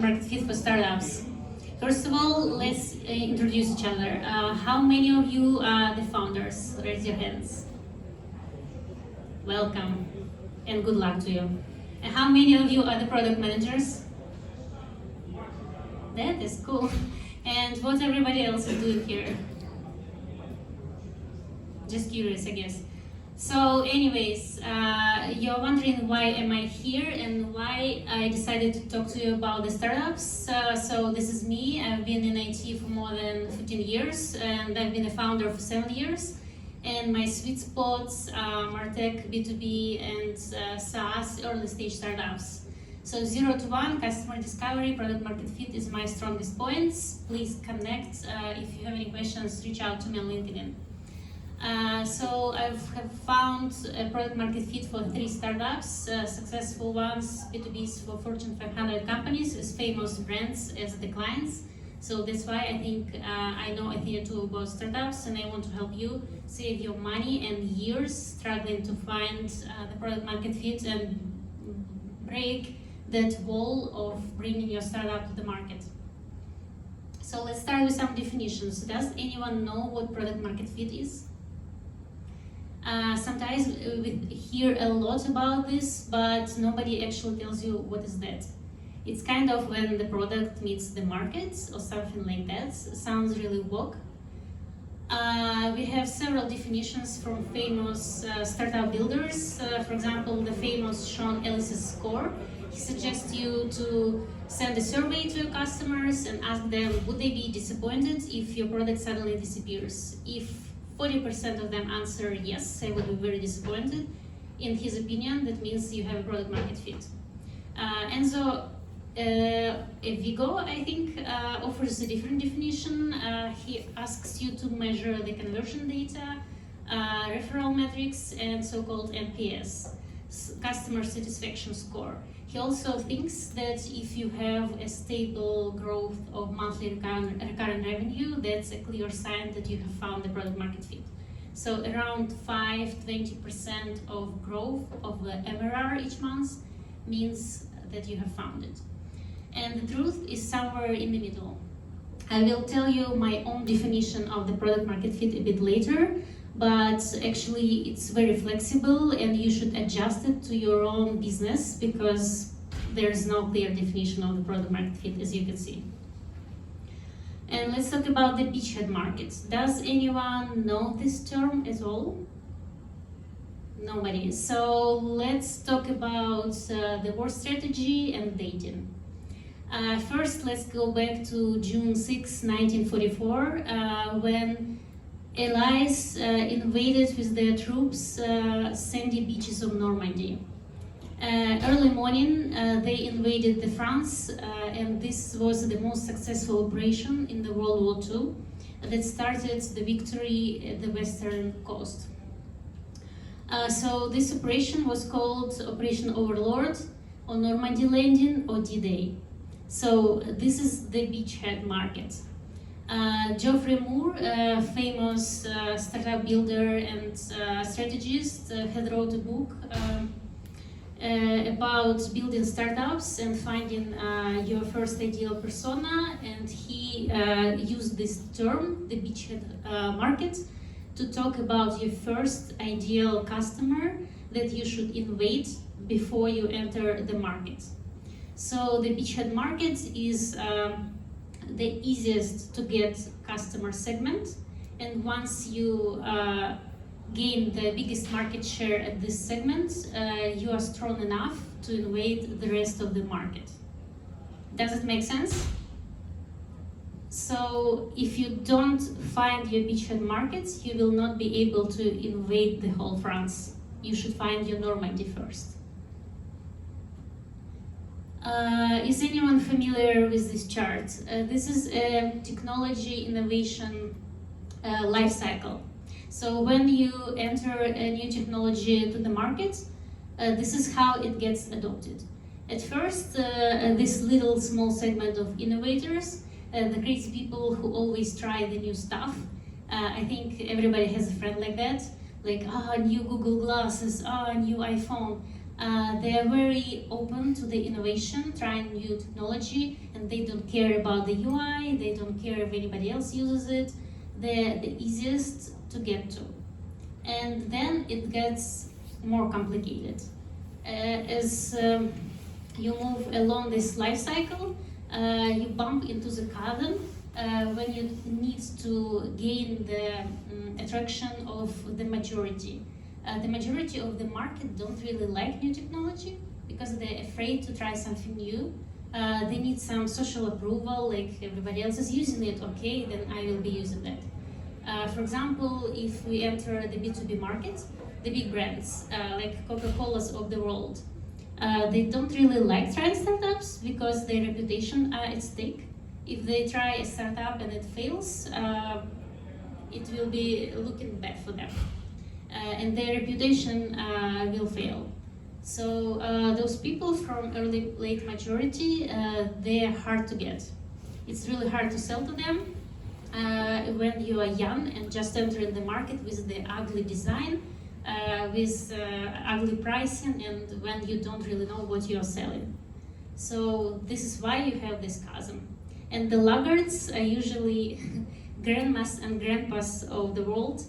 market fit for startups. First of all, let's introduce each other. How many of you are the founders? Raise your hands. Welcome and good luck to you. And how many of you are the product managers? That is cool. And what everybody else is doing here? Just curious, I guess. So anyways, you're wondering why am I here and why I decided to talk to you about the startups. So this is me. I've been in IT for more than 15 years and I've been a founder for 7 years. And my sweet spots are MarTech, B2B, and Saas, early stage startups. So 0 to 1, customer discovery, product market fit is my strongest points. Please connect. If you have any questions, reach out to me on LinkedIn. So I've found a product market fit for 3 startups, successful ones, B2Bs for Fortune 500 companies with famous brands as the clients. So that's why I think I know a thing or two about startups and I want to help you save your money and years struggling to find the product market fit and break that wall of bringing your startup to the market. So let's start with some definitions. Does anyone know what product market fit is? Sometimes we hear a lot about this, but nobody actually tells you what is that. It's kind of when the product meets the market or something like that. Sounds really vague. We have several definitions from famous startup builders. For example, the famous Sean Ellis's score. He suggests you to send a survey to your customers and ask them, would they be disappointed if your product suddenly disappears? If 40% of them answer yes, I would be very disappointed. In his opinion, that means you have a product market fit. Enzo Vigo, I think, offers a different definition. He asks you to measure the conversion data, referral metrics, and so-called NPS, customer satisfaction score. He also thinks that if you have a stable growth of monthly recurrent revenue, that's a clear sign that you have found the product market fit. So around 5-20% of growth of the MRR each month means that you have found it. And the truth is somewhere in the middle. I will tell you my own definition of the product market fit a bit later, but actually it's very flexible and you should adjust it to your own business because there's no clear definition of the product market fit, as you can see. And let's talk about the beachhead market. Does anyone know this term at all? Nobody. So let's talk about the war strategy and dating. First, let's go back to June 6, 1944, when Allies invaded with their troops sandy beaches of Normandy. Early morning, they invaded France, and this was the most successful operation in the World War II that started the victory at the western coast. So this operation was called Operation Overlord, or Normandy Landing, or D-Day. So this is the beachhead market. Geoffrey Moore, a famous startup builder and strategist, had wrote a book about building startups and finding your first ideal persona, and he used this term, the beachhead market, to talk about your first ideal customer that you should invade before you enter the market. So the beachhead market is the easiest to get customer segment, and once you gain the biggest market share at this segment, you are strong enough to invade the rest of the market. Does it make sense? So if you don't find your beachhead markets, you will not be able to invade the whole France. You should find your Normandy first. Is anyone familiar with this chart? This is a technology innovation life cycle. So when you enter a new technology to the market, this is how it gets adopted. At first, this little small segment of innovators, the crazy people who always try the new stuff. I think everybody has a friend like that, like, new Google glasses, new iPhone. They are very open to the innovation, trying new technology, and they don't care about the UI, they don't care if anybody else uses it. They're the easiest to get to. And then it gets more complicated. As you move along this life cycle, you bump into the chasm when you need to gain the attraction of the majority. The majority of the market don't really like new technology because they're afraid to try something new. They need some social approval, like everybody else is using it, okay, then I will be using that. For example, if we enter the B2B market, the big brands like Coca-Cola's of the world, they don't really like trying startups because their reputation are at stake. If they try a startup and it fails, it will be looking bad for them. And their reputation will fail. So those people from early, late maturity, they are hard to get. It's really hard to sell to them when you are young and just entering the market with the ugly design, with ugly pricing, and when you don't really know what you're selling. So this is why you have this chasm. And the laggards are usually grandmas and grandpas of the world.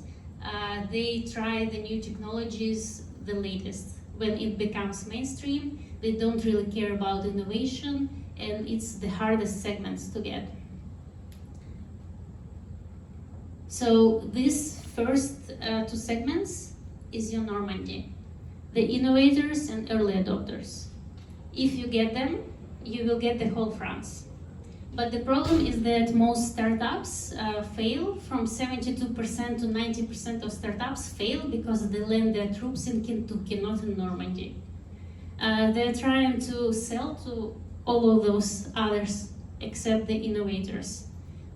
They try the new technologies the latest. When it becomes mainstream, they don't really care about innovation, and it's the hardest segments to get. So these first two segments is your Normandy, the innovators and early adopters. If you get them, you will get the whole France. But the problem is that most startups fail. From 72% to 90% of startups fail because they land their troops in Kentucky, not in Normandy. They're trying to sell to all of those others except the innovators.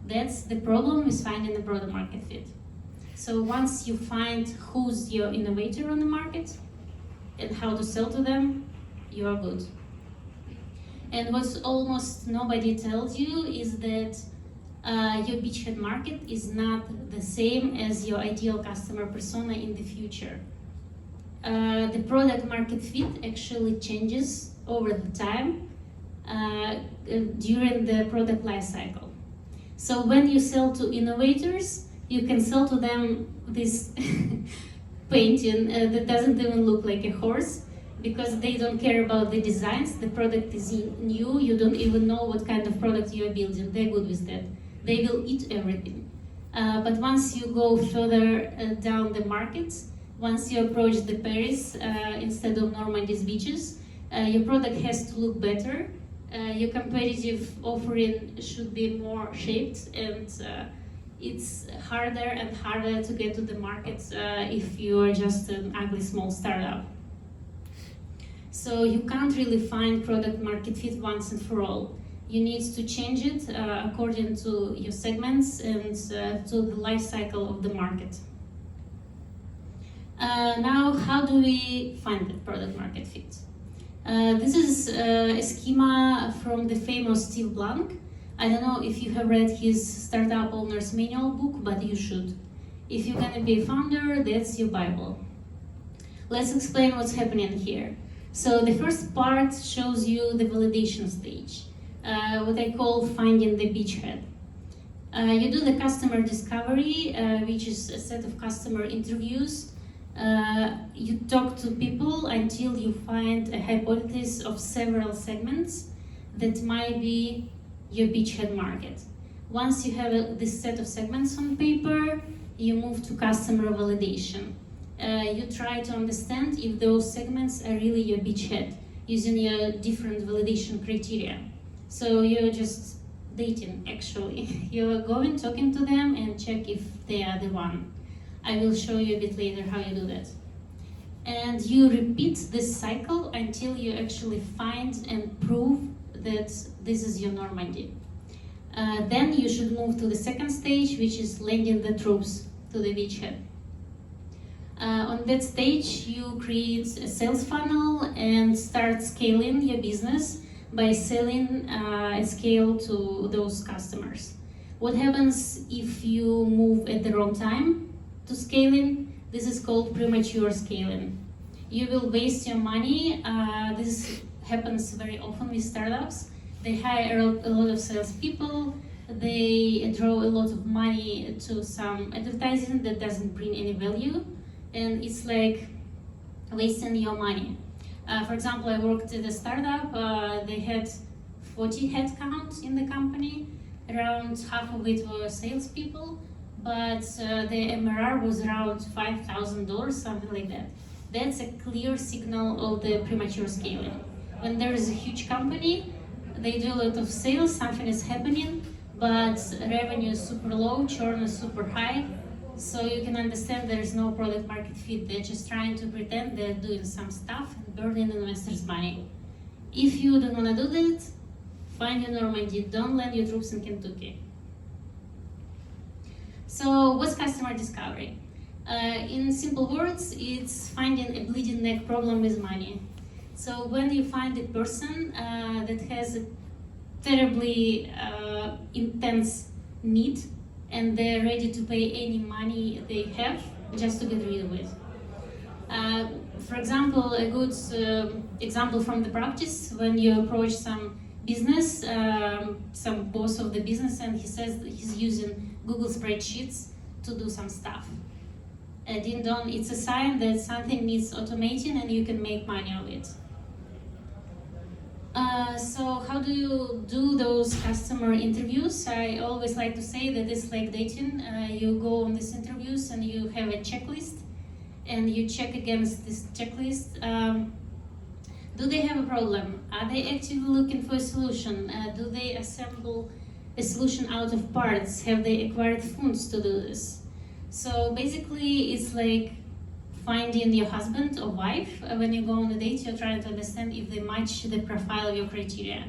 That's the problem with finding a product market fit. So once you find who's your innovator on the market and how to sell to them, you are good. And what almost nobody tells you is that your beachhead market is not the same as your ideal customer persona in the future. The product market fit actually changes over the time during the product life cycle. So when you sell to innovators, you can sell to them this painting that doesn't even look like a horse, because they don't care about the designs. The product is new, you don't even know what kind of product you are building. They're good with that. They will eat everything. But once you go further down the market, once you approach the Paris instead of Normandy's beaches, your product has to look better. Your competitive offering should be more shaped, and it's harder and harder to get to the market if you are just an ugly small startup. So you can't really find product market fit once and for all. You need to change it according to your segments and to the life cycle of the market. Now, how do we find the product market fit? This is a schema from the famous Steve Blank. I don't know if you have read his Startup Owner's Manual book, but you should. If you're gonna be a founder, that's your Bible. Let's explain what's happening here. So the first part shows you the validation stage, what I call finding the beachhead. You do the customer discovery, which is a set of customer interviews. You talk to people until you find a hypothesis of several segments that might be your beachhead market. Once you have this set of segments on paper, you move to customer validation. You try to understand if those segments are really your beachhead using your different validation criteria. So you're just dating, actually. You're going, talking to them, and check if they are the one. I will show you a bit later how you do that. And you repeat this cycle until you actually find and prove that this is your Normandy. Then you should move to the second stage, which is landing the troops to the beachhead. On that stage, you create a sales funnel and start scaling your business by selling at scale to those customers. What happens if you move at the wrong time to scaling? This is called premature scaling. you will waste your money. This happens very often with startups. They hire a lot of salespeople, they draw a lot of money to some advertising that doesn't bring any value, and it's like wasting your money. For example, I worked at a startup, they had 40 headcount in the company, around half of it were salespeople, but the MRR was around $5,000, something like that. That's a clear signal of the premature scaling. When there is a huge company, they do a lot of sales, something is happening, but revenue is super low, churn is super high, so you can understand there is no product market fit. They're just trying to pretend they're doing some stuff and burning investors' money. If you don't want to do that, find your Normandy, don't land your troops in Kentucky. So what's customer discovery? In simple words, it's finding a bleeding neck problem with money. So when you find a person that has a terribly intense need and they're ready to pay any money they have just to get rid of it. For example, a good example from the practice, when you approach some business, some boss of the business, and he says that he's using Google spreadsheets to do some stuff. Ding dong, it's a sign that something needs automating and you can make money of it. So how do you do those customer interviews? I always like to say that it's like dating. You go on these interviews and you have a checklist and you check against this checklist. Do they have a problem? Are they actively looking for a solution? Do they assemble a solution out of parts? Have they acquired funds to do this? So basically it's like finding your husband or wife. When you go on a date, you're trying to understand if they match the profile of your criteria.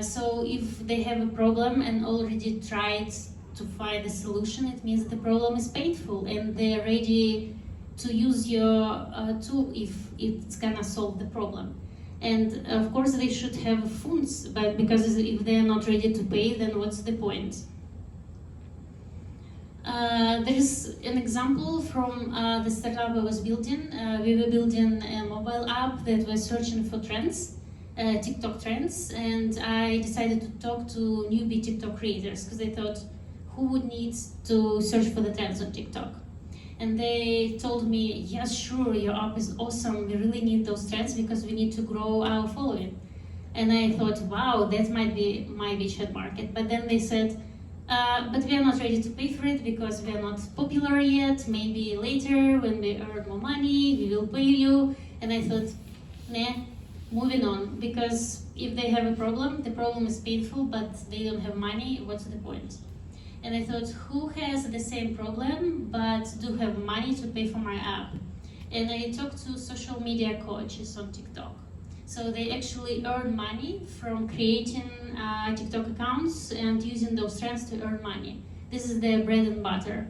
So if they have a problem and already tried to find a solution, it means the problem is painful and they're ready to use your tool if it's gonna solve the problem. And of course they should have funds, but because if they're not ready to pay, then what's the point? There's an example from the startup I was building. We were building a mobile app that was searching for trends, TikTok trends, and I decided to talk to newbie TikTok creators because I thought, who would need to search for the trends on TikTok? And they told me, yes, sure, your app is awesome. We really need those trends because we need to grow our following. And I thought, wow, that might be my beachhead market. But then they said, but we are not ready to pay for it because we are not popular yet. Maybe later, when we earn more money, we will pay you. And I thought, nah, moving on. Because if they have a problem, the problem is painful, but they don't have money, what's the point? And I thought, who has the same problem, but do have money to pay for my app? And I talked to social media coaches on TikTok. So they actually earn money from creating TikTok accounts and using those trends to earn money. This is their bread and butter.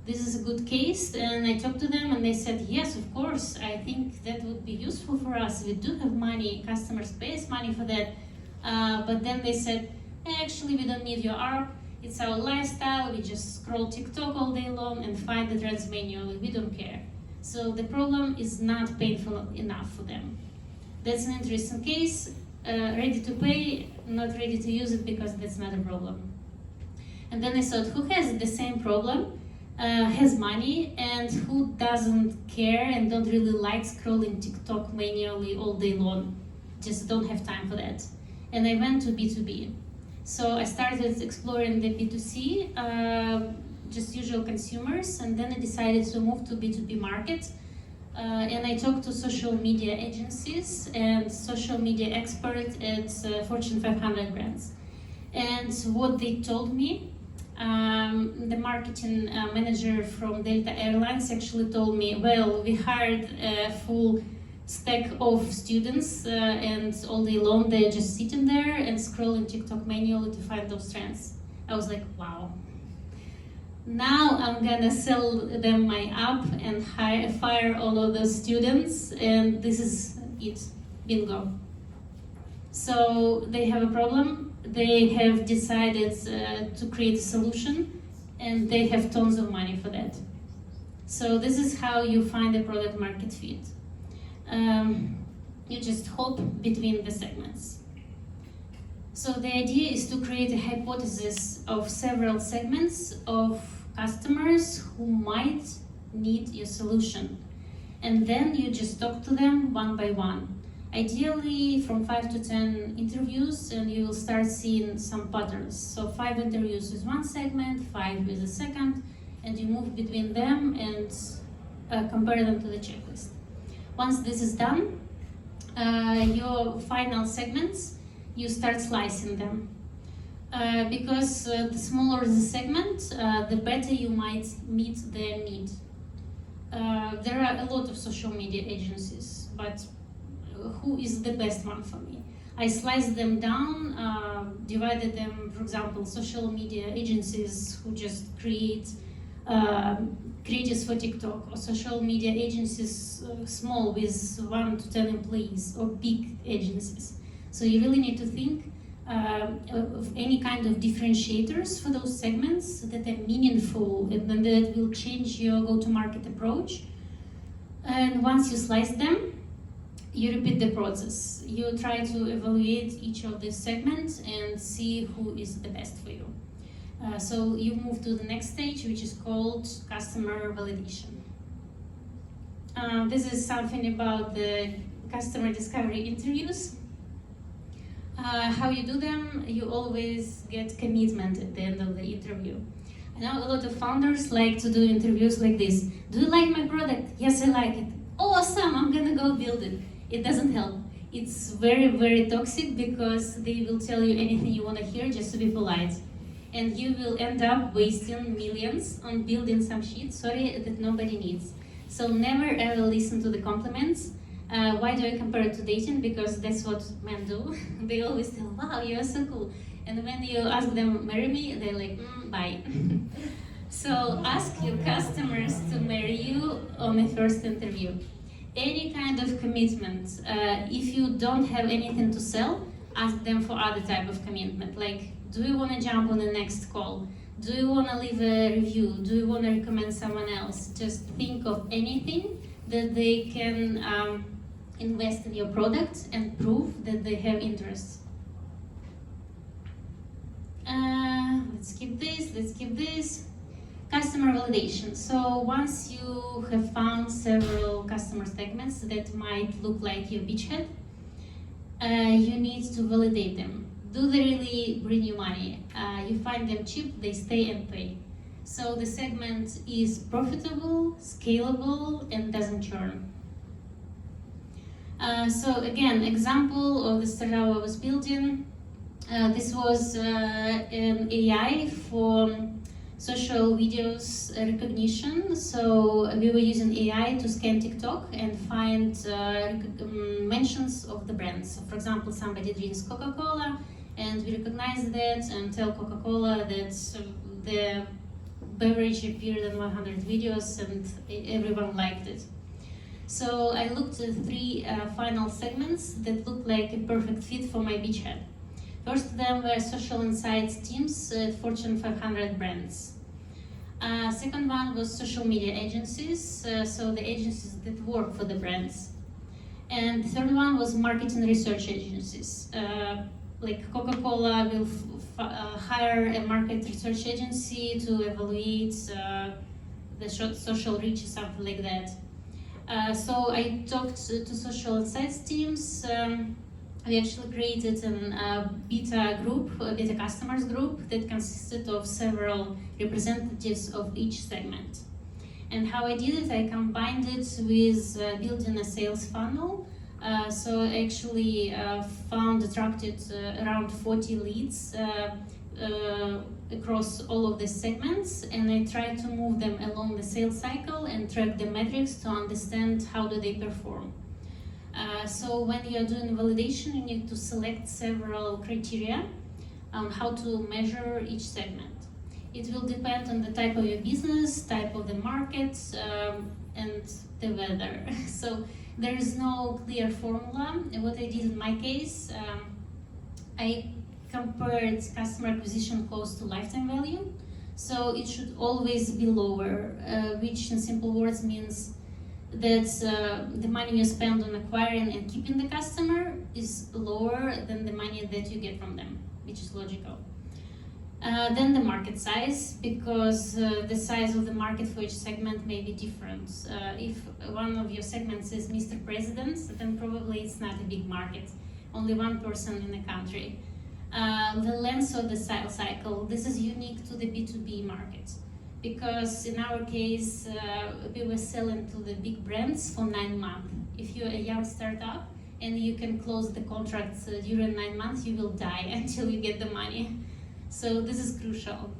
This is a good case, and I talked to them and they said, yes, of course, I think that would be useful for us. We do have money, customers pay us money for that. But then they said, actually, we don't need your app. It's our lifestyle, we just scroll TikTok all day long and find the trends manually, we don't care. So the problem is not painful enough for them. That's an interesting case, ready to pay, not ready to use it because that's not a problem. And then I thought, who has the same problem, has money, and who doesn't care and don't really like scrolling TikTok manually all day long, just don't have time for that. And I went to B2B. So I started exploring the B2C, just usual consumers, and then I decided to move to B2B market. And I talked to social media agencies and social media experts at Fortune 500 brands. And what they told me, the marketing manager from Delta Airlines actually told me, well, we hired a full stack of students and all day long they're just sitting there and scrolling TikTok manually to find those trends. I was like, wow. Now I'm gonna sell them my app and fire all of those students, and this is it, bingo. So they have a problem, they have decided to create a solution, and they have tons of money for that. So this is how you find a product market fit. You just hop between the segments. So the idea is to create a hypothesis of several segments of customers who might need your solution. And then you just talk to them one by one. Ideally from 5 to 10 interviews, and you will start seeing some patterns. So 5 interviews with one segment, 5 with the second, and you move between them and compare them to the checklist. Once this is done, your final segments, you start slicing them. Because the smaller the segment, the better you might meet their need. There are a lot of social media agencies, but who is the best one for me? I sliced them down, divided them, for example, social media agencies who just create creatives for TikTok, or social media agencies small with 1 to 10 employees, or big agencies. So you really need to think of any kind of differentiators for those segments that are meaningful and that will change your go-to-market approach. And once you slice them, you repeat the process. You try to evaluate each of these segments and see who is the best for you. So you move to the next stage, which is called customer validation. This is something about the customer discovery interviews. How you do them, you always get commitment at the end of the interview. I know a lot of founders like to do interviews like this. Do you like my product? Yes, I like it. Awesome, I'm gonna go build it. It doesn't help. It's very, very toxic because they will tell you anything you want to hear just to be polite. And you will end up wasting millions on building some shit, that nobody needs. So never ever listen to the compliments. Why do I compare it to dating? Because that's what men do. They always tell, wow, you're so cool. And when you ask them, marry me, they're like, bye. So ask your customers to marry you on the first interview. Any kind of commitment. If you don't have anything to sell, ask them for other type of commitment. Like, do you want to jump on the next call? Do you want to leave a review? Do you want to recommend someone else? Just think of anything that they can invest in your product and prove that they have interest. Let's keep this. Customer validation. So once you have found several customer segments that might look like your beachhead, you need to validate them. Do they really bring you money? You find them cheap, they stay and pay. So the segment is profitable, scalable, and doesn't churn. So again, example of the startup I was building. This was an AI for social videos recognition. So we were using AI to scan TikTok and find mentions of the brands. So for example, somebody drinks Coca-Cola, and we recognize that and tell Coca-Cola that the beverage appeared in 100 videos and everyone liked it. So I looked at 3 final segments that looked like a perfect fit for my beachhead. First of them were social insights teams at Fortune 500 brands. Second one was social media agencies, so the agencies that work for the brands. And the third one was marketing research agencies. Like Coca-Cola will hire a market research agency to evaluate the social reach, something like that. So I talked to social insights teams. We actually created a beta customers group that consisted of several representatives of each segment. And how I did it, I combined it with building a sales funnel. So I actually attracted around 40 leads across all of the segments, and I tried to move them along the sales cycle and track the metrics to understand how do they perform. So when you're doing validation, you need to select several criteria on how to measure each segment. It will depend on the type of your business, type of the market, and the weather. So there is no clear formula. And what I did in my case, I compared customer acquisition cost to lifetime value. So it should always be lower, which in simple words means that the money you spend on acquiring and keeping the customer is lower than the money that you get from them, which is logical. Then the market size, because the size of the market for each segment may be different. If one of your segments is Mr. President, then probably it's not a big market, only one person in the country. The length of the sales cycle, this is unique to the B2B market, because in our case, we were selling to the big brands for 9 months. If you're a young startup and you can close the contracts during 9 months, you will die until you get the money. So this is crucial.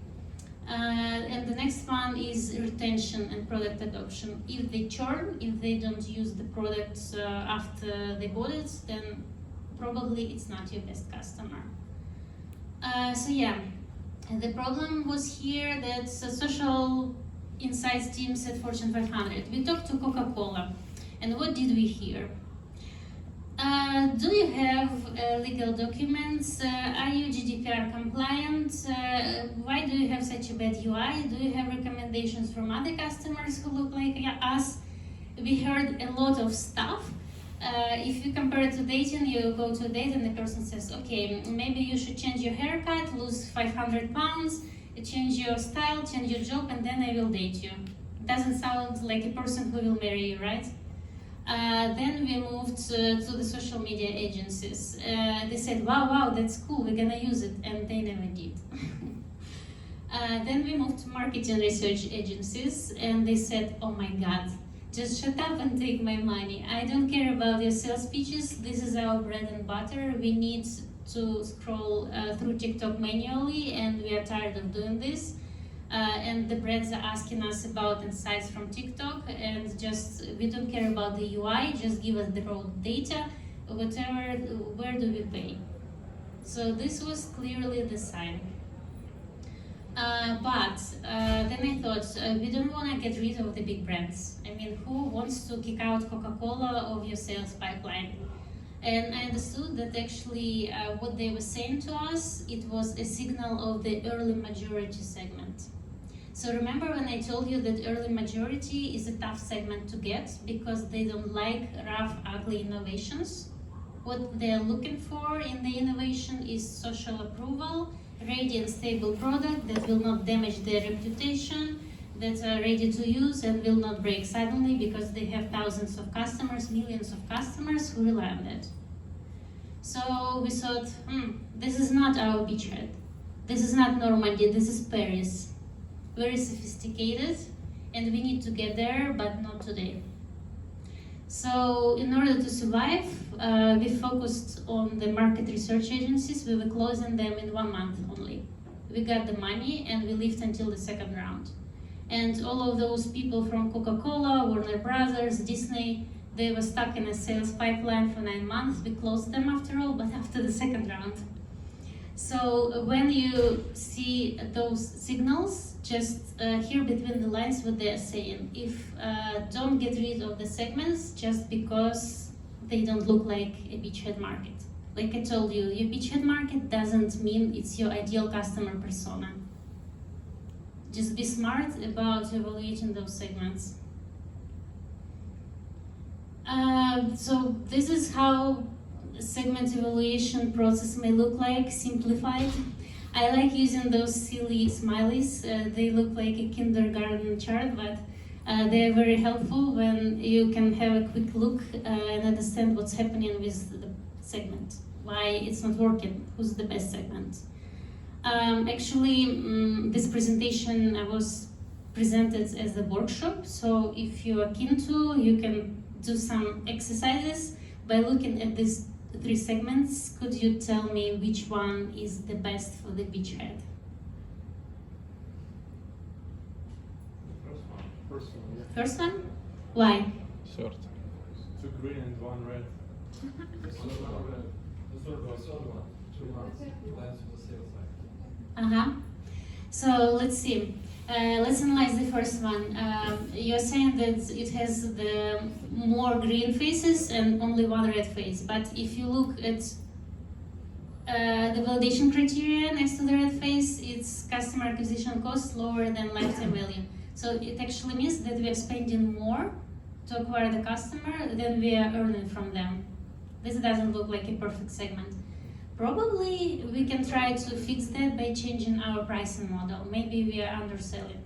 And the next one is retention and product adoption. If they churn, if they don't use the product after they bought it, then probably it's not your best customer. So yeah, the problem was here that social insights teams at Fortune 500. We talked to Coca-Cola, and what did we hear? Do you have legal documents? Are you GDPR compliant? Why do you have such a bad UI? Do you have recommendations from other customers who look like us? We heard a lot of stuff. If you compare it to dating, you go to a date and the person says, okay, maybe you should change your haircut, lose 500 pounds, change your style, change your job, and then I will date you. Doesn't sound like a person who will marry you, right? Then we moved to the social media agencies. They said, wow, that's cool, we're gonna use it, and they never did. Then we moved to marketing research agencies, and they said, oh my God, just shut up and take my money. I don't care about your sales pitches, this is our bread and butter. We need to scroll through TikTok manually, and we are tired of doing this. And the brands are asking us about insights from TikTok, and we don't care about the UI, just give us the raw data, whatever, where do we pay? So this was clearly the sign. But then I thought, we don't want to get rid of the big brands. I mean, who wants to kick out Coca-Cola of your sales pipeline? And I understood that actually what they were saying to us, it was a signal of the early majority segment. So remember when I told you that early majority is a tough segment to get because they don't like rough, ugly innovations? What they're looking for in the innovation is social approval, ready and stable product that will not damage their reputation, that are ready to use and will not break suddenly because they have thousands of customers, millions of customers who rely on that. So we thought, this is not our beachhead. This is not Normandy, this is Paris. Very sophisticated, and we need to get there, but not today. So in order to survive, we focused on the market research agencies. We were closing them in 1 month only. We got the money and we lived until the second round. And all of those people from Coca-Cola, Warner Brothers, Disney, they were stuck in a sales pipeline for 9 months. We closed them after all, but after the second round. So when you see those signals, just hear between the lines what they are saying. If don't get rid of the segments just because they don't look like a beachhead market. Like I told you, your beachhead market doesn't mean it's your ideal customer persona. Just be smart about evaluating those segments. So this is how segment evaluation process may look like, simplified. I like using those silly smileys. They look like a kindergarten chart, but they are very helpful when you can have a quick look and understand what's happening with the segment, why it's not working, who's the best segment. Actually, this presentation was presented as a workshop, so if you are keen to, you can do some exercises by looking at these 3 segments. Could you tell me which one is the best for the beachhead? First one, yeah. First one? Why? Short. 2 green and 1 red. The third one. 2 months. Plans for the sales cycle. So let's see. Let's analyze the first one. You're saying that it has the more green faces and only 1 red face. But if you look at the validation criteria next to the red face, it's customer acquisition cost lower than lifetime value. So it actually means that we are spending more to acquire the customer, then we are earning from them. This doesn't look like a perfect segment. Probably we can try to fix that by changing our pricing model. Maybe we are underselling,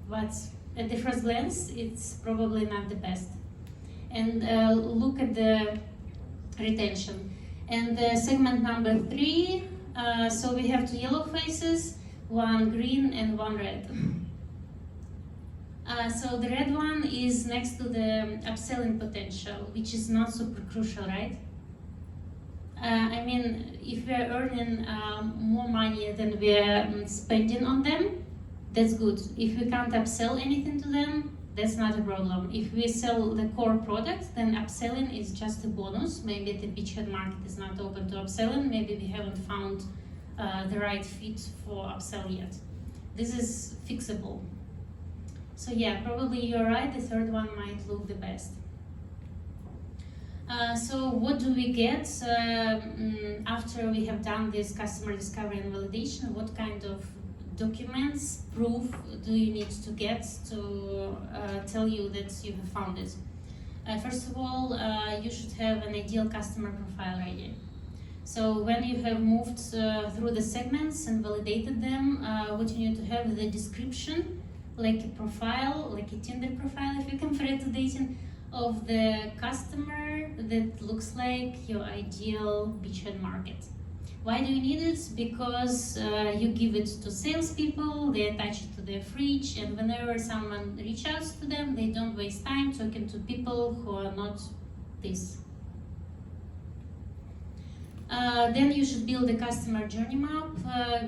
but at the first glance, it's probably not the best. And look at the retention. And segment number 3, so we have 2 yellow faces, 1 green and 1 red. So the red one is next to the upselling potential, which is not super crucial, right? I mean, if we are earning more money than we are spending on them, that's good. If we can't upsell anything to them, that's not a problem. If we sell the core product, then upselling is just a bonus. Maybe the Beachhead market is not open to upselling. Maybe we haven't found the right fit for upsell yet. This is fixable. So yeah, probably you're right. The third one might look the best. So what do we get after we have done this customer discovery and validation? What kind of documents, proof do you need to get to tell you that you have found it? First of all, you should have an ideal customer profile ready. So when you have moved through the segments and validated them, what you need to have is the description, like a profile, like a Tinder profile, if you compare it to dating, of the customer that looks like your ideal beachhead market. Why do you need it? Because you give it to salespeople, they attach it to their fridge, and whenever someone reaches out to them, they don't waste time talking to people who are not this. Then you should build a customer journey map,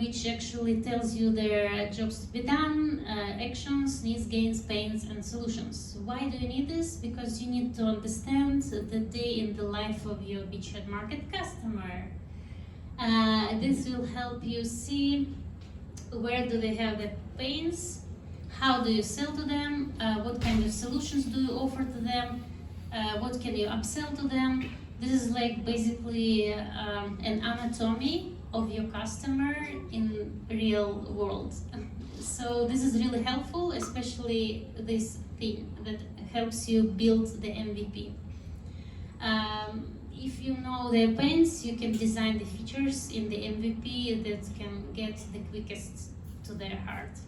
which actually tells you their jobs to be done, actions, needs, gains, pains, and solutions. Why do you need this? Because you need to understand the day in the life of your beachhead market customer. This will help you see where do they have the pains, how do you sell to them, what kind of solutions do you offer to them, what can you upsell to them. This is like basically an anatomy of your customer in real world. So this is really helpful, especially this thing that helps you build the MVP. If you know their pains, you can design the features in the MVP that can get the quickest to their heart.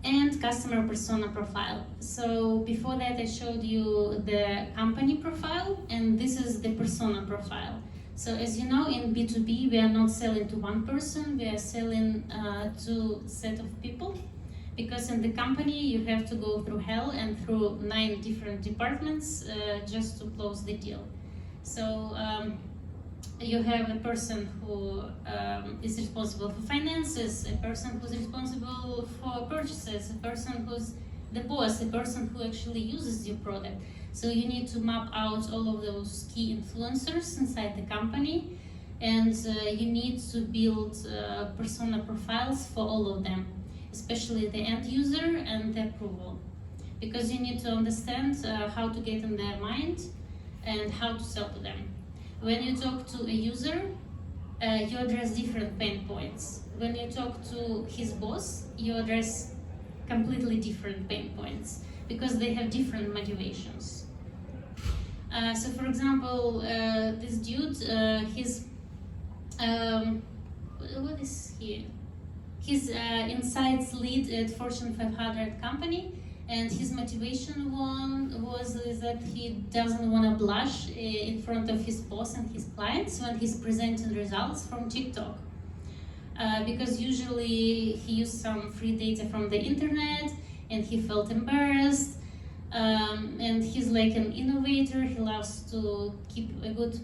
And customer persona profile. So before that I showed you the company profile, and this is the persona profile. So as you know, in B2B we are not selling to one person, we are selling to a set of people. Because in the company you have to go through hell and through 9 different departments just to close the deal. So you have a person who is responsible for finances, a person who's responsible for purchases, a person who's the boss, a person who actually uses your product. So you need to map out all of those key influencers inside the company, and you need to build persona profiles for all of them, especially the end user and the approval, because you need to understand how to get in their mind and how to sell to them. When you talk to a user, you address different pain points. When you talk to his boss, you address completely different pain points because they have different motivations. So for example, this dude, what is he? He's insights lead at Fortune 500 company, and his motivation was that he doesn't want to blush in front of his boss and his clients when he's presenting results from TikTok. Because usually he used some free data from the internet and he felt embarrassed. And he's like an innovator, he loves to keep a good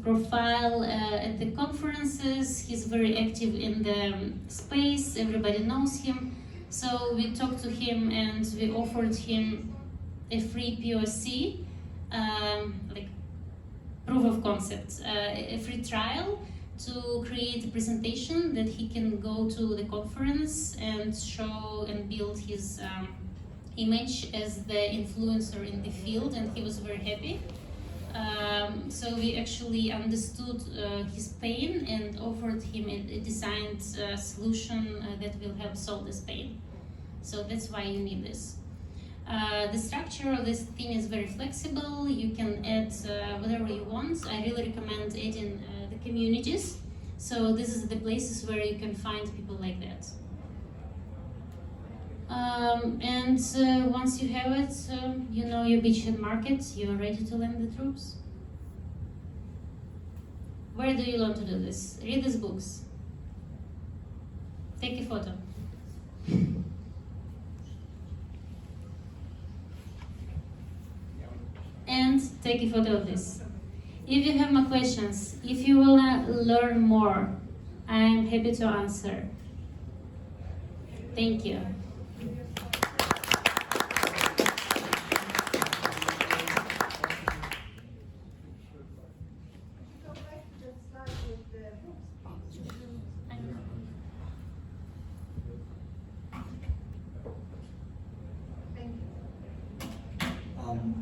profile at the conferences. He's very active in the space, everybody knows him. So we talked to him and we offered him a free POC, like proof of concept, a free trial to create a presentation that he can go to the conference and show and build his image as the influencer in the field, and he was very happy. So we actually understood his pain and offered him a designed solution that will help solve this pain. So that's why you need this. The structure of this thing is very flexible. You can add whatever you want. I really recommend adding the communities. So this is the places where you can find people like that. Once you have it, you know your beachhead market, you're ready to land the troops. Where do you learn to do this? Read these books. Take a photo. And take a photo of this. If you have more questions, if you want to learn more, I'm happy to answer. Thank you.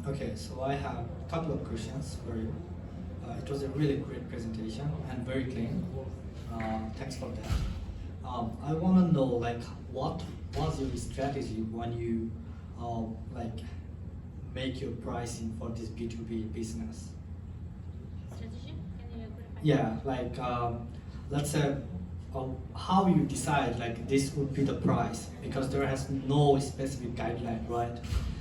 Okay, so I have a couple of questions for you. It was a really great presentation and very clean. Thanks for that. I want to know, like, what was your strategy when you make your pricing for this B2B business? Strategy? Can you clarify? Yeah, like let's say how you decide like this would be the price, because there has no specific guideline, right?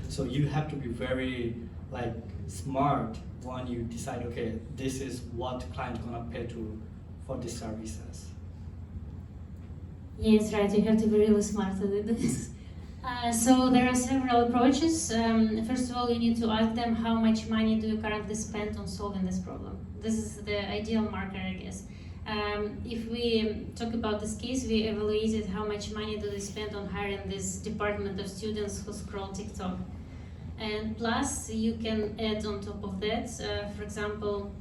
So you have to be very like smart when you decide, okay, this is what client gonna pay for these services. Yes, right. You have to be really smart to do this. So there are several approaches. First of all, you need to ask them how much money do you currently spend on solving this problem. This is the ideal marker, I guess. If we talk about this case, we evaluated how much money do they spend on hiring this department of students who scroll TikTok. And plus, you can add on top of that, for example,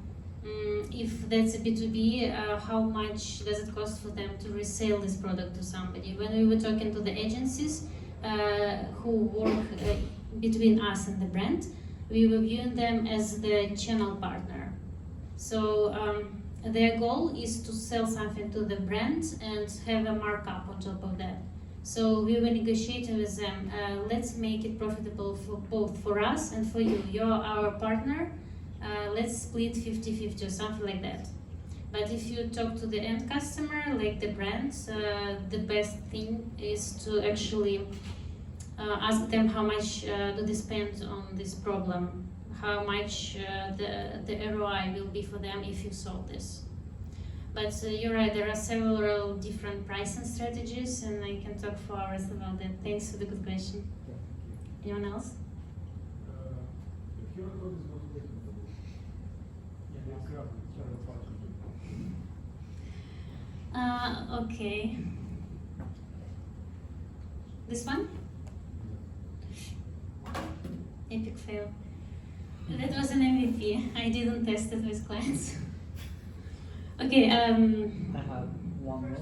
if that's a B2B, how much does it cost for them to resell this product to somebody? When we were talking to the agencies who work between us and the brand, we were viewing them as the channel partner. So their goal is to sell something to the brand and have a markup on top of that. So we were negotiating with them, let's make it profitable for both for us and for you. You're our partner, let's split 50-50 or something like that. But if you talk to the end customer, like the brands, the best thing is to actually ask them how much do they spend on this problem, how much the ROI will be for them if you solve this. But you're right, there are several different pricing strategies, and I can talk for hours about that. Thanks for the good question. Anyone else? The QR code is not applicable. Okay. This one? Epic fail. That was an MVP. I didn't test it with clients. Okay. I have one more.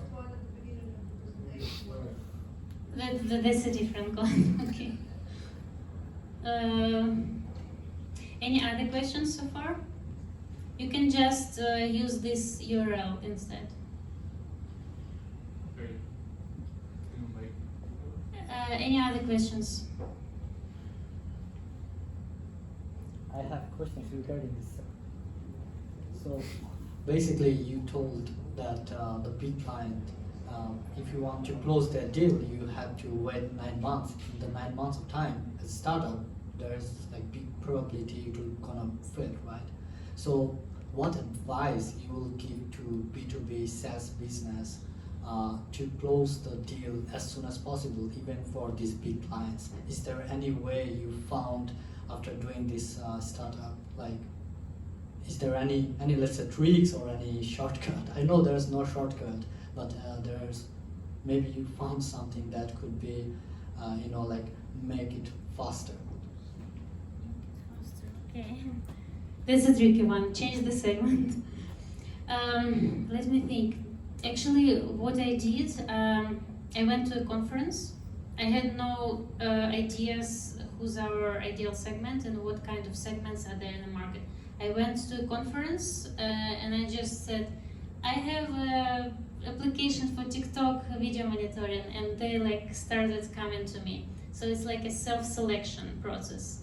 That's a different one. Okay. Any other questions so far? You can just use this URL instead. Any other questions? I have questions regarding this. So basically, you told that the big client, if you want to close their deal, you have to wait 9 months. In the 9 months of time, as a startup, there is like big probability you're gonna fail, right? So what advice you will give to B2B SaaS business to close the deal as soon as possible, even for these big clients? Is there any way you found after doing this startup, like, is there any let's say tricks or any shortcut? I know there's no shortcut, but there's maybe you found something that could be, like make it faster. Okay, that's a tricky one. Change the segment. Let me think. Actually, what I did, I went to a conference. I had no ideas who's our ideal segment and what kind of segments are there in the market. I went to a conference and I just said, I have a application for TikTok video monitoring, and they like started coming to me. So it's like a self-selection process.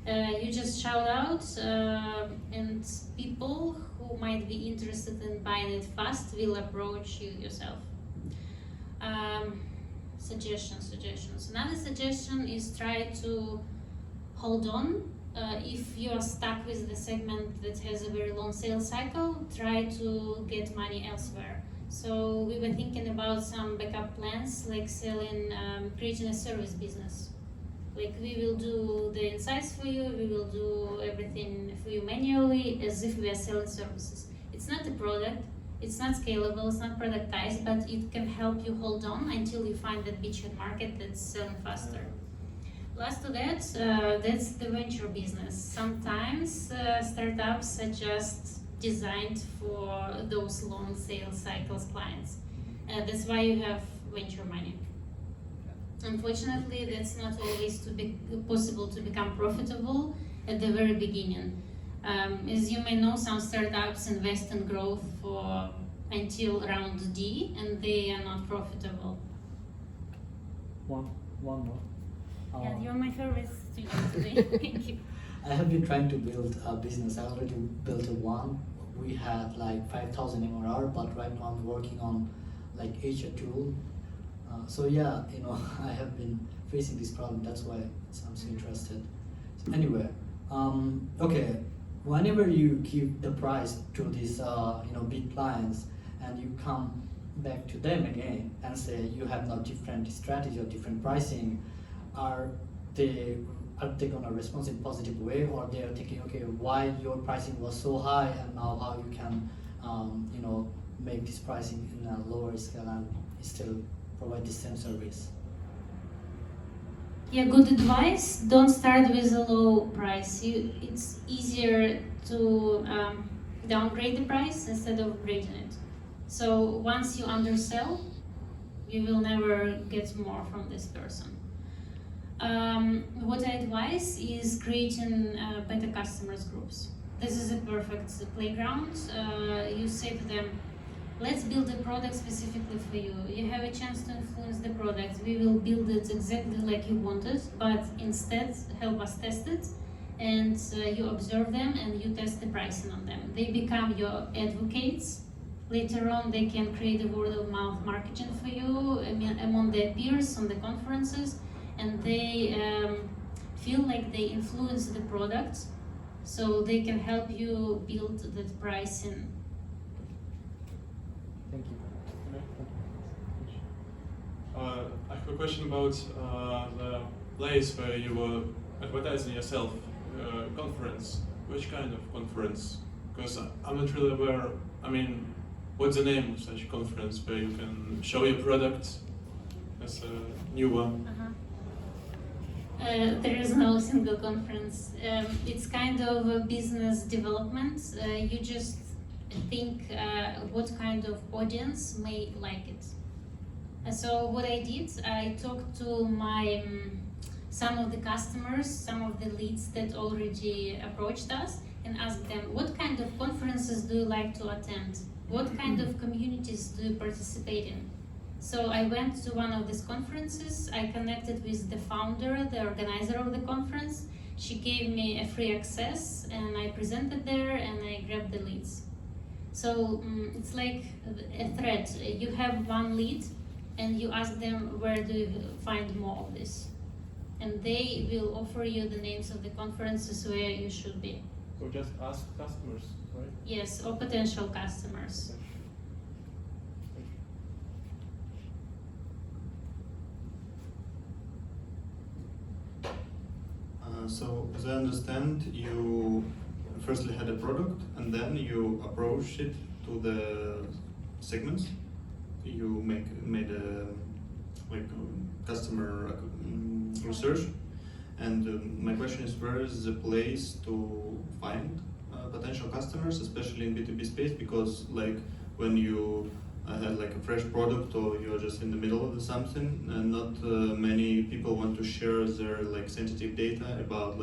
You just shout out, and people who might be interested in buying it fast will approach you yourself. Suggestions. Another suggestion is try to hold on. If you are stuck with the segment that has a very long sales cycle, try to get money elsewhere. So we were thinking about some backup plans, like creating a service business. Like we will do the insights for you, we will do everything for you manually as if we are selling services. It's not a product, it's not scalable, it's not productized, but it can help you hold on until you find that beachhead market that's selling faster. Last to that, that's the venture business. Sometimes startups are just designed for those long sales cycles clients. That's why you have venture money. Unfortunately, that's not always possible to become profitable at the very beginning. As you may know, some startups invest in growth until round D, and they are not profitable. One more. Yeah, you're my favorite student today. Thank you. I have been trying to build a business. I already built one. We had like 5,000 MRR, but right now I'm working on like HR tool. So yeah, I have been facing this problem. That's why I'm so interested. So anyway, okay. Whenever you give the price to these big clients, and you come back to them again and say you have now different strategy or different pricing, are they gonna respond in positive way, or they are thinking, okay, why your pricing was so high and now how you can make this pricing in a lower scale and still provide the same service? Yeah, good advice. Don't start with a low price. It's easier to downgrade the price instead of raising it. So once you undersell, you will never get more from this person. What I advise is creating beta customers groups. This is a perfect playground. You say to them, let's build a product specifically for you. You have a chance to influence the product. We will build it exactly like you want it, but instead help us test it. And you observe them and you test the pricing on them. They become your advocates. Later on, they can create a word of mouth marketing for you among their peers on the conferences. And they feel like they influence the product, so they can help you build that pricing. Thank you. I have a question about the place where you were advertising yourself, conference. Which kind of conference? Because I'm not really aware. I mean, what's the name of such a conference where you can show your product as a new one? There is no single conference. It's kind of a business development. You just think what kind of audience may like it. So what I did, I talked to some of the customers, some of the leads that already approached us, and asked them, what kind of conferences do you like to attend? What kind of communities do you participate in? So I went to one of these conferences. I connected with the founder, the organizer of the conference. She gave me a free access, and I presented there, and I grabbed the leads. So it's like a thread. You have one lead, and you ask them, where do you find more of this? And they will offer you the names of the conferences where you should be. So just ask customers, right? Yes, or potential customers. So, as I understand, you firstly had a product and then you approached it to the segments. You made a customer research, and my question is, where is the place to find potential customers, especially in B2B space? Because when you had a fresh product, or you're just in the middle of something, and not many people want to share their sensitive data about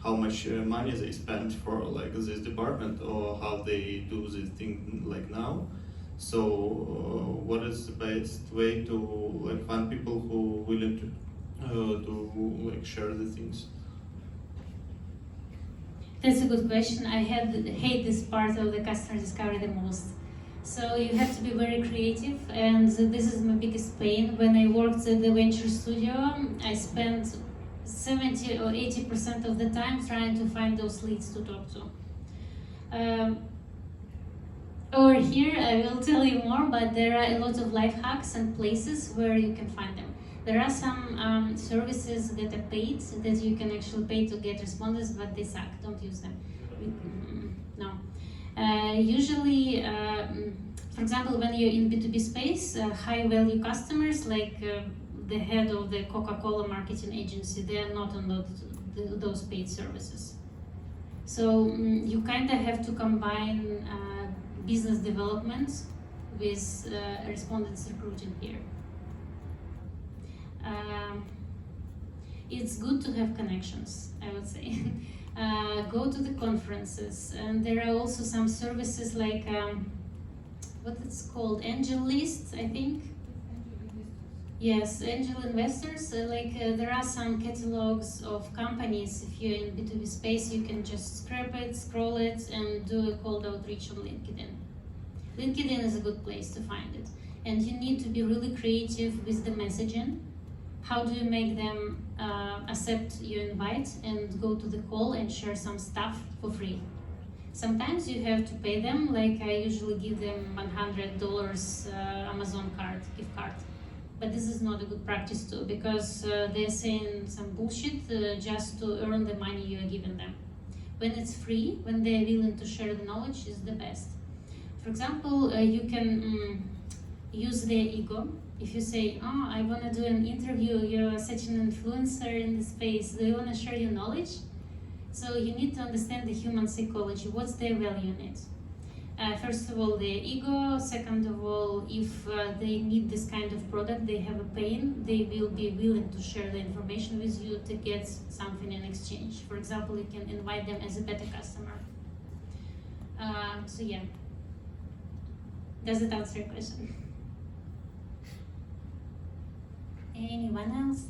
how much money they spent for this department, or how they do this thing now. So what is the best way to like find people who willing to like share the things? That's a good question. I hate this part of the customer discovery the most. So you have to be very creative, and this is my biggest pain. When I worked at the venture studio, I spent 70 or 80% of the time trying to find those leads to talk to. Over here, I will tell you more, but there are a lot of life hacks and places where you can find them. There are some services that are paid, that you can actually pay to get responses, but they suck. Don't use them. No. Usually, for example, when you're in B2B space, high-value customers like the head of the Coca-Cola marketing agency, they are not on those paid services. So you kind of have to combine business development with respondents recruiting here. It's good to have connections, I would say. Go to the conferences, and there are also some services like what it's called, Angel List, I think. Yes, angel investors. There are some catalogs of companies. If you're in B2B space, you can just scrape it, scroll it, and do a cold outreach on LinkedIn. LinkedIn is a good place to find it. And you need to be really creative with the messaging. How do you make them accept your invite and go to the call and share some stuff for free? Sometimes you have to pay them, like I usually give them $100 Amazon gift card. But this is not a good practice too, because they're saying some bullshit just to earn the money you are giving them. When it's free, when they're willing to share the knowledge, is the best. For example, you can use their ego. If you say, oh, I want to do an interview, you're such an influencer in the space, do you want to share your knowledge? So you need to understand the human psychology, what's their value in it. First of all, their ego. Second of all, if they need this kind of product, they have a pain, they will be willing to share the information with you to get something in exchange. For example, you can invite them as a beta customer. So yeah, does it answer your question? Anyone else?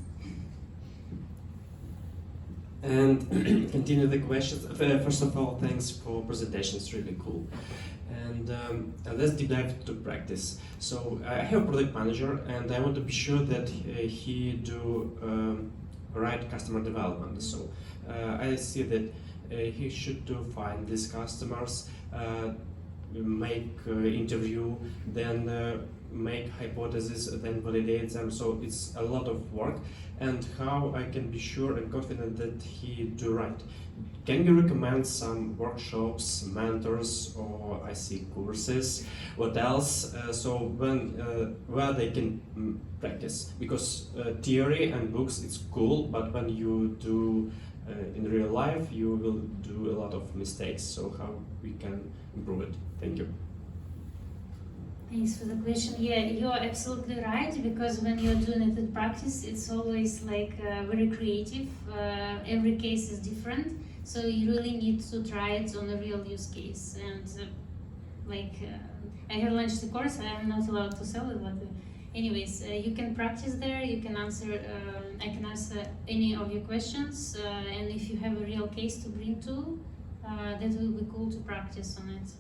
And continue the questions. First of all, thanks for presentation. It's really cool. And let's deep dive to practice. So I have a product manager, and I want to be sure that he do right customer development. So I see that he should do find these customers, make interview, then make hypotheses, then validate them. So it's a lot of work. And how I can be sure and confident that he do right? Can you recommend some workshops, mentors, or I see courses? What else? So where they can practice? Because theory and books, it's cool, but when you do in real life, you will do a lot of mistakes. So how we can improve it? Thank you. Thanks for the question. Yeah, you're absolutely right, because when you're doing it in practice, it's always very creative. Every case is different, so you really need to try it on a real use case. And I have launched the course. I am not allowed to sell it, but anyways, you can practice there. You can answer. I can answer any of your questions, and if you have a real case to bring to, that will be cool to practice on it.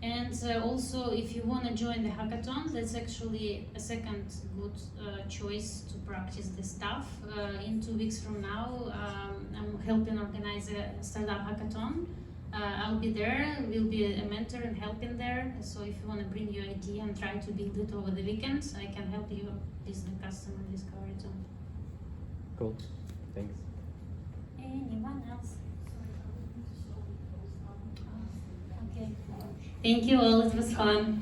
And also, if you want to join the hackathon, that's actually a second good choice to practice this stuff. In 2 weeks from now, I'm helping organize a startup hackathon. I'll be there, will be a mentor and helping there. So if you want to bring your idea and try to build it over the weekend, I can help you with the customer discovery too. Cool. Thanks. Anyone else? Okay. Thank you all, it was fun.